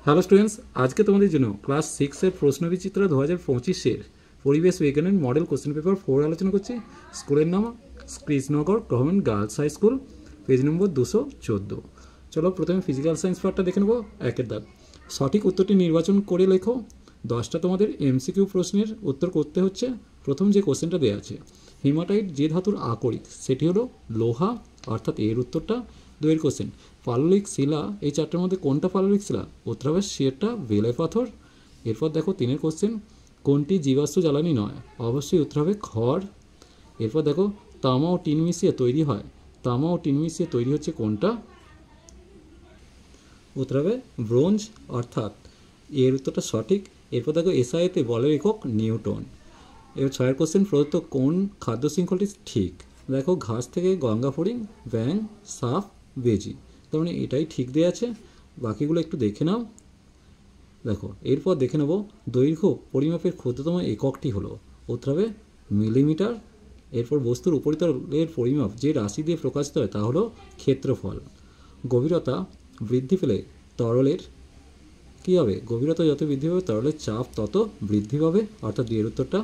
Hello students, আজকে তোমাদের জন্য ক্লাস 6-এর প্রশ্নবিচিত্র 2025-এর পরিবেশ বিজ্ঞানের মডেল কোশ্চেন পেপার 4 আলোচনা করছি। স্কুলের নাম Krishnanagar government girls high school, page number 214। চলো প্রথমে ফিজিক্যাল সায়েন্স পার্টটা দেখে নেবো। একের দাগ, সঠিক উত্তরটি নির্বাচন করে লেখো। 10টা তোমাদের এমসিকিউ প্রশ্নের উত্তর করতে হচ্ছে। প্রথম যে কোশ্চেনটা দেওয়া আছে, হিমাটাইট যে ধাতুর আকরিক সেটি হলো লোহা, অর্থাৎ এর উত্তরটা। 2 কোশ্চেন, পাললিক শিলা এই চারটার মধ্যে কোনটা পাললিক শিলা? উত্তর হবে সেটা বেলে পাথর। এরপর দেখো 3 কোশ্চেন, কোনটি জীবাশ্ম জ্বালানি নয়? অবশ্যই উত্তর হবে খড়। এরপর দেখো, তামা ও টিন মিশিয়ে তৈরি হয়, তামা ও টিন মিশিয়ে তৈরি হচ্ছে কোনটা? উত্তর হবে ব্রোঞ্জ, অর্থাৎ এর উত্তরটা সঠিক। এরপর দেখো এসআইতে বলের একক নিউটন। এবার 6 কোশ্চেন, প্রদত্ত কোন খাদ্য শৃঙ্খলটি ঠিক? দেখো ঘাস থেকে গঙ্গা ফড়িং, ব্যাং, সাপ, বেজি, তার মানে এটাই ঠিক দেওয়া আছে। বাকিগুলো একটু দেখে নাও। দেখো এরপর দেখে নেব, দৈর্ঘ্য পরিমাপের ক্ষুদ্রতম এককটি হলো, উত্তর হবে মিলিমিটার। এরপর বস্তুর উপরিতলের পরিমাপ যে রাশি দিয়ে প্রকাশিত হয় তা হলো ক্ষেত্রফল। গভীরতা বৃদ্ধি পেলে তরলের কী হবে? গভীরতা যত বৃদ্ধি পাবে তরলের চাপ তত বৃদ্ধি পাবে, অর্থাৎ এর উত্তরটা।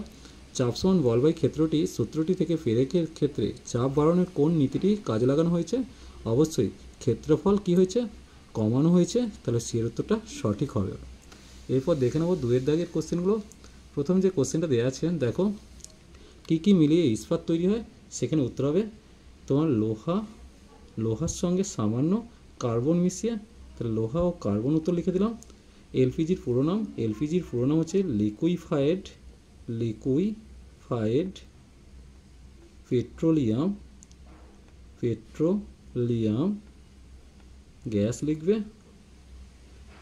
চাপ সমান বল বাই ক্ষেত্রটি সূত্রটি থেকে ফেরেকের ক্ষেত্রে চাপ বাড়ানোর কোন নীতিটি কাজে লাগানো হয়েছে? অবশ্যই ক্ষেত্রফল কি হয়েছে? কমানো হয়েছে, তাহলে সি এর উত্তরটা সঠিক হবে। এরপর দেখে নেব 2 দাগের কোশ্চেনগুলো। প্রথম যে কোশ্চেনটা দেওয়া আছে, দেখো কি কি মিলিয়ে ইস্পাত তৈরি হয়? সেখানে উত্তর হবে তোমার লোহার সঙ্গে সামান্য কার্বন মিশিয়ে, তাহলে লোহা ও কার্বন উত্তর লিখে দিলাম। এলপিজির পুরো নাম, এলপিজির পুরো নাম হচ্ছে লিকুইফাইড পেট্রোলিয়াম গ্যাস লিখবে।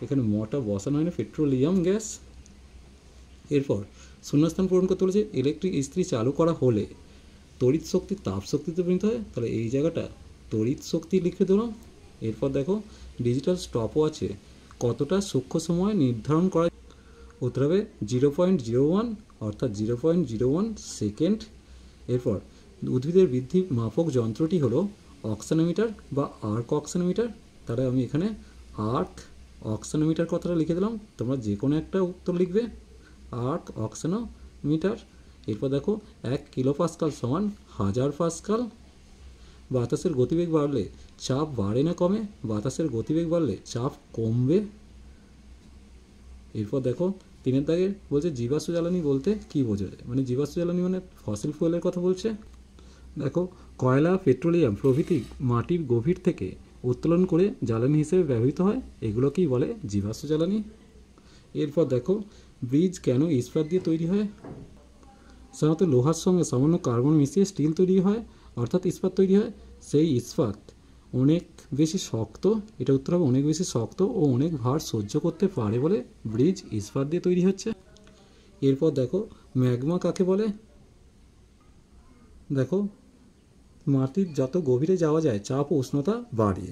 এখানে মটা বসানো হয় না, পেট্রোলিয়াম গ্যাস। এরপর শূন্যস্থান পূরণ করতে বলেছে, ইলেকট্রিক ইস্ত্রি চালু করা হলে তড়িৎ শক্তি তাপ শক্তিতে পরিণত হয়, তাহলে এই জায়গাটা তড়িৎ শক্তি লিখে দিলাম। এরপর দেখো ডিজিটাল স্টপওয়াচে কতটা সূক্ষ্ম সময় নির্ধারণ করা? উত্তর হবে 0.01, অর্থাৎ 0.01 সেকেন্ড। এরপর উদ্ভিদের বৃদ্ধি মাপক যন্ত্রটি হলো অক্সানোমিটার বা আর্ক অক্সানোমিটার, তাহলে আমি এখানে আর্ক অক্সানোমিটার কথাটা লিখে দিলাম। তোমরা যে কোনো একটা উত্তর লিখবে, আর্ক অক্সানোমিটার। এরপর দেখো 1 কিলোপাস্কাল সমান 1000 পাস্কাল। বাতাসের গতিবেগ বাড়লে চাপ বাড়ে না কমে? বাতাসের গতিবেগ বাড়লে চাপ কমবে। এরপর দেখো 3 দাগে বলছে জীবাশ্ম জ্বালানি বলতে কি বোঝা যায়? মানে জীবাশ্ম জ্বালানি মানে ফসিল ফুয়েলের কথা বলছে। দেখো কয়লা, পেট্রোলিয়াম প্রভৃতি মাটির গভীর থেকে উত্তোলন করে জ্বালানি হিসেবে ব্যবহৃত হয়, এগুলোকেই বলে জীবাশ্ম জ্বালানি। এরপর দেখো ব্রিজ কেন ইস্পাত দিয়ে তৈরি হয়? সাধারণত লোহার সঙ্গে সামান্য কার্বন মিশিয়ে স্টিল তৈরি হয়, অর্থাৎ ইস্পাত তৈরি হয়। সেই ইস্পাত অনেক বেশি শক্ত, এটা উত্তর হবে অনেক বেশি শক্ত ও অনেক ভার সহ্য করতে পারে বলে ব্রিজ ইস্পাত দিয়ে তৈরি হচ্ছে। এরপর দেখো ম্যাগমা কাকে বলে? দেখো মাটির যত গভীরে যাওয়া যায় চাপ ও উষ্ণতা বাড়ে।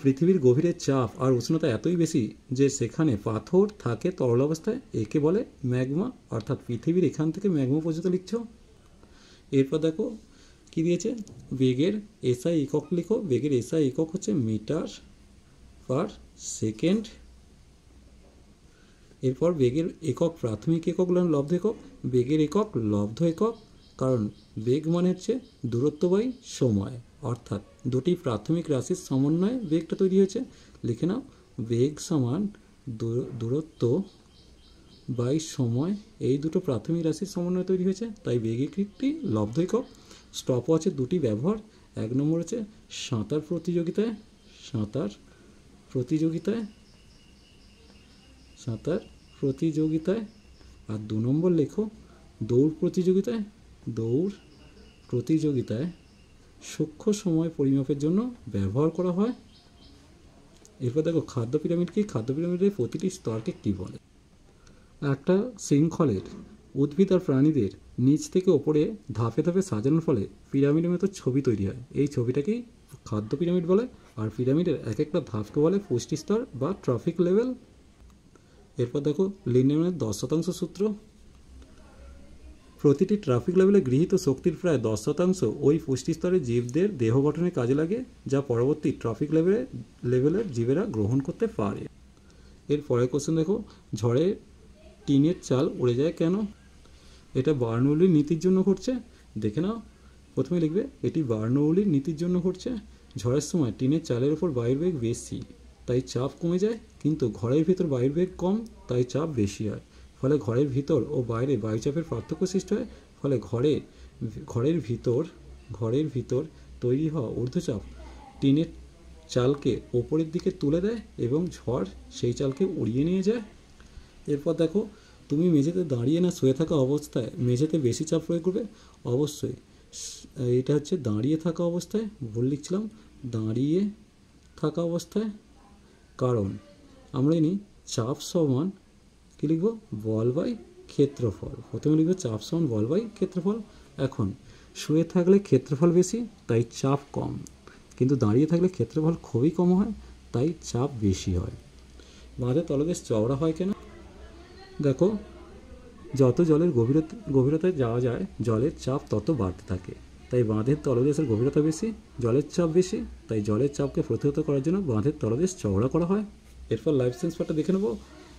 পৃথিবীর গভীরের চাপ আর উষ্ণতা এতই বেশি যে সেখানে পাথর থাকে তরল অবস্থায়, একে বলে ম্যাগমা, অর্থাৎ পৃথিবীর এখান থেকে ম্যাগমা পর্যন্ত লিখছ। এরপর দেখো কি দিয়েছে, বেগের এসআই একক লিখো। বেগের এসআই একক হচ্ছে মিটার পার সেকেন্ড। এরপর বেগের একক প্রাথমিক একক লব্ধ একক, বেগের একক লব্ধ একক, কারণ বেগ মানে হচ্ছে দূরত্ব বাই সময়, অর্থাৎ দুটি প্রাথমিক রাশির সমন্বয়ে বেগটা তৈরি হয়েছে। লিখে নাও, বেগ সমান দূরত্ব বাই সময়, এই দুটো প্রাথমিক রাশির সমন্বয়ে তৈরি হয়েছে, তাই বেগ একটি লব্ধ একক। স্টপওয়াচের দুটি ব্যবহার, 1 নম্বর হচ্ছে সাঁতার প্রতিযোগিতায়, আর 2 নম্বর লেখো দৌড় প্রতিযোগিতায় সূক্ষ্ম সময় পরিমাপের জন্য ব্যবহার করা হয়। এরপর দেখো খাদ্য পিরামিড কি? খাদ্য পিরামিডের প্রতিটি স্তরকে কী বলে? একটা শৃঙ্খলের উদ্ভিদ আর প্রাণীদের নিচ থেকে ওপরে ধাপে ধাপে সাজানোর ফলে পিরামিডের মতো ছবি তৈরি হয়, এই ছবিটাকেই খাদ্য পিরামিড বলে। আর পিরামিডের এক একটা ধাপকে বলে পুষ্টি স্তর বা ট্রফিক লেভেল। এরপর দেখো লিন্ডেম্যানের 10% সূত্র। প্রতিটি ট্রাফিক লেভেলে গৃহীত শক্তির প্রায় 10% ওই পুষ্টি স্তরের জীবদের দেহ গঠনে কাজে লাগে, যা পরবর্তী ট্রাফিক লেভেলের জীবেরা গ্রহণ করতে পারে। এর পরের কোশ্চেন দেখো, ঝড়ে টিনের চাল উড়ে যায় কেন? এটা বার্নৌলির নীতির জন্য ঘটছে। দেখে নাও, প্রথমে লিখবে এটি বার্নৌলির নীতির জন্য ঘটছে। ঝড়ের সময় টিনের চালের উপর বায়ুবেগ বেশি, তাই চাপ কমে যায়, কিন্তু ঘরের ভিতর বায়ুবেগ কম, তাই চাপ বেশি হয়। ফলে ঘরের ভিতর ও বাইরে বায়ুচাপের পার্থক্য সৃষ্টি হয়। ফলে ঘরের ভিতর তৈরি হওয়া ঊর্ধ্বচাপ টিনের চালকে ওপরের দিকে তুলে দেয় এবং ঝড় সেই চালকে উড়িয়ে নিয়ে যায়। এরপর দেখো, তুমি মেঝেতে দাঁড়িয়ে না শুয়ে থাকা অবস্থায় মেঝেতে বেশি চাপ প্রয়োগ করবে? অবশ্যই। এটা হচ্ছে দাঁড়িয়ে থাকা অবস্থায়, ভুল লিখছিলাম, দাঁড়িয়ে থাকা অবস্থায়। কারণ আমরা জানি চাপ সমান কী লিখব, বল বাই ক্ষেত্রফল। প্রথমে লিখব চাপ সমান বল বাই ক্ষেত্রফল। এখন শুয়ে থাকলে ক্ষেত্রফল বেশি, তাই চাপ কম, কিন্তু দাঁড়িয়ে থাকলে ক্ষেত্রফল খুবই কম হয়, তাই চাপ বেশি হয়। বাঁধের তলদেশ চওড়া হয় কেন? দেখো, যত জলের গভীরতায় যাওয়া যায় জলের চাপ তত বাড়তে থাকে, তাই বাঁধের তলদেশের গভীরতা বেশি, জলের চাপ বেশি, তাই জলের চাপকে প্রতিহত করার জন্য বাঁধের তলদেশ চওড়া করা হয়। এরপর লাইফ সায়েন্স পার্টটা দেখে নেব।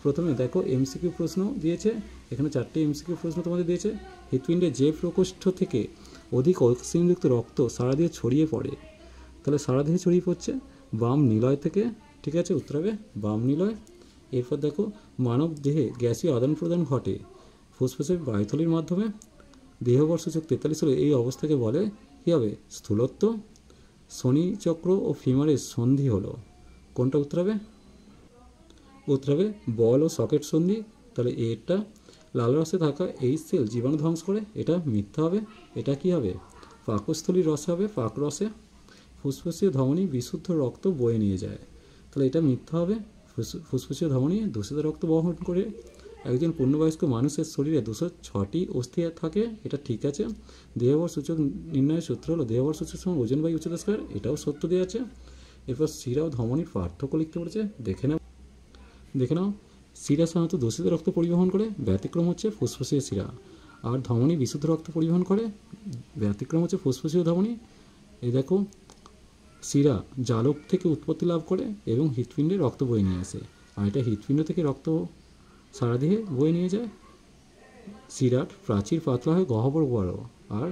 প্রথমে দেখো এমসিকিউ প্রশ্ন দিয়েছে, এখানে 4টে এমসিকিউ প্রশ্ন তোমাদের দিয়েছে। হৃৎপিণ্ডে যে প্রকোষ্ঠ থেকে অধিক অক্সিজেনযুক্ত রক্ত সারা দেহে ছড়িয়ে পড়ে, তাহলে সারা দেহে ছড়িয়ে পড়ছে বাম নিলয় থেকে। ঠিক আছে, উত্তর হবে বাম নিলয়। এরপর দেখো, মানব দেহে গ্যাসীয় আদান প্রদান ঘটে ফুসফুসের বায়ুথলির মাধ্যমে। দেহবর সূচক 43 হলে এই অবস্থাকে বলে কী হবে, স্থূলত্ব। শনি চক্র ও ফিমারের সন্ধি হলো, কোনটা উত্তর হবে? উত্তর হবে বল ও সকেট সন্ধি। তাহলে এটা লাল রসে থাকা এই সেল জীবাণু ধ্বংস করে, এটা মিথ্যা হবে। এটা কি হবে, পাকস্থলীর রসে হবে, পাক রসে। ফুসফুসীয় ধমনী বিশুদ্ধ রক্ত বয়ে নিয়ে যায়, তাহলে এটা মিথ্যা হবে। ফুসফুসীয় ধমনী দূষিত রক্ত বহন করে। একজন পূর্ণবয়স্ক মানুষের শরীরে 206টি অস্থি থাকে, এটা ঠিক আছে। দেহবর সূচক নির্ণয়ের সূত্র হলো দেহবর সূচক সমান ওজন বাই উচ্চতা স্কয়ার, এটাও সত্য দেওয়া আছে। এরপর শিরা ও ধমনীর পার্থক্য লিখতে বলেছে, দেখে নাও। শিরা সাধারণত দূষিত রক্ত পরিবহন করে, ব্যতিক্রম হচ্ছে ফুসফুসীয় শিরা। আর ধমনী বিশুদ্ধ রক্ত পরিবহন করে, ব্যতিক্রম হচ্ছে ফুসফুসীয় ধমনী। এই দেখো, শিরা জালক থেকে উৎপত্তি লাভ করে এবং হৃৎপিণ্ডে রক্ত বয়ে নিয়ে আসে, আর এটা হৃৎপিণ্ড থেকে রক্ত সারা দেহে বয়ে নিয়ে যায়। শিরার প্রাচীর পাতলা হয়, গহ্বর বড়, আর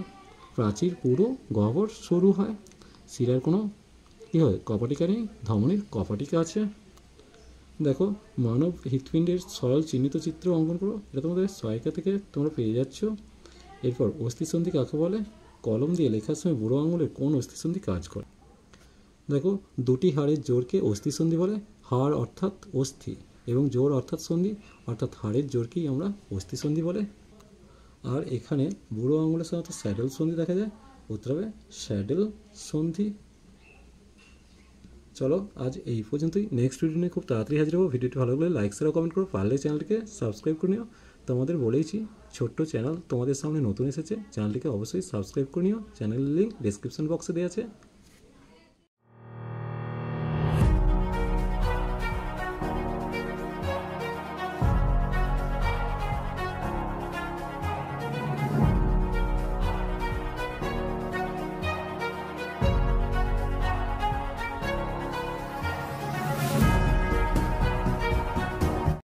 প্রাচীর পুরো, গহ্বর সরু হয়। শিরার কোনো কী হয়, কপাটিকা নেই, ধমনীর কপাটিকা আছে। দেখো, মানব হৃৎপিণ্ডের সরল চিহ্নিত চিত্র অঙ্কন করো, এটা তোমাদের সহায়িকা থেকে তোমরা পেয়ে যাচ্ছ। এরপর অস্থিসন্ধি কাকে বলে? কলম দিয়ে লেখার সময় বুড়ো আঙুলের কোন অস্থিসন্ধি কাজ করে? দেখো, দুটি হাড়ের জোরকে অস্থিসন্ধি বলে। হাড় অর্থাৎ অস্থি এবং জোর অর্থাৎ সন্ধি, অর্থাৎ হাড়ের জোরকেই আমরা অস্থিসন্ধি বলে। আর এখানে বুড়ো আঙুলের সাথে স্যাডেল সন্ধি দেখা যায়, উত্তর হবে স্যাডেল সন্ধি। চলো আজ এই পর্যন্তই। নেক্সট ভিডিও নিয়ে খুব তাড়াতাড়ি হাজির হবো। ভিডিওটি ভালো লাগলে লাইক শেয়ার কমেন্ট করো, পারলে চ্যানেলটিকে সাবস্ক্রাইব করে নিও। তোমাদের বলেইছি ছোট্ট চ্যানেল তোমাদের সামনে নতুন এসেছে, চ্যানেলটিকে অবশ্যই সাবস্ক্রাইব করে নিও। চ্যানেলের লিঙ্ক ডেসক্রিপশন বক্সে দেওয়া আছে।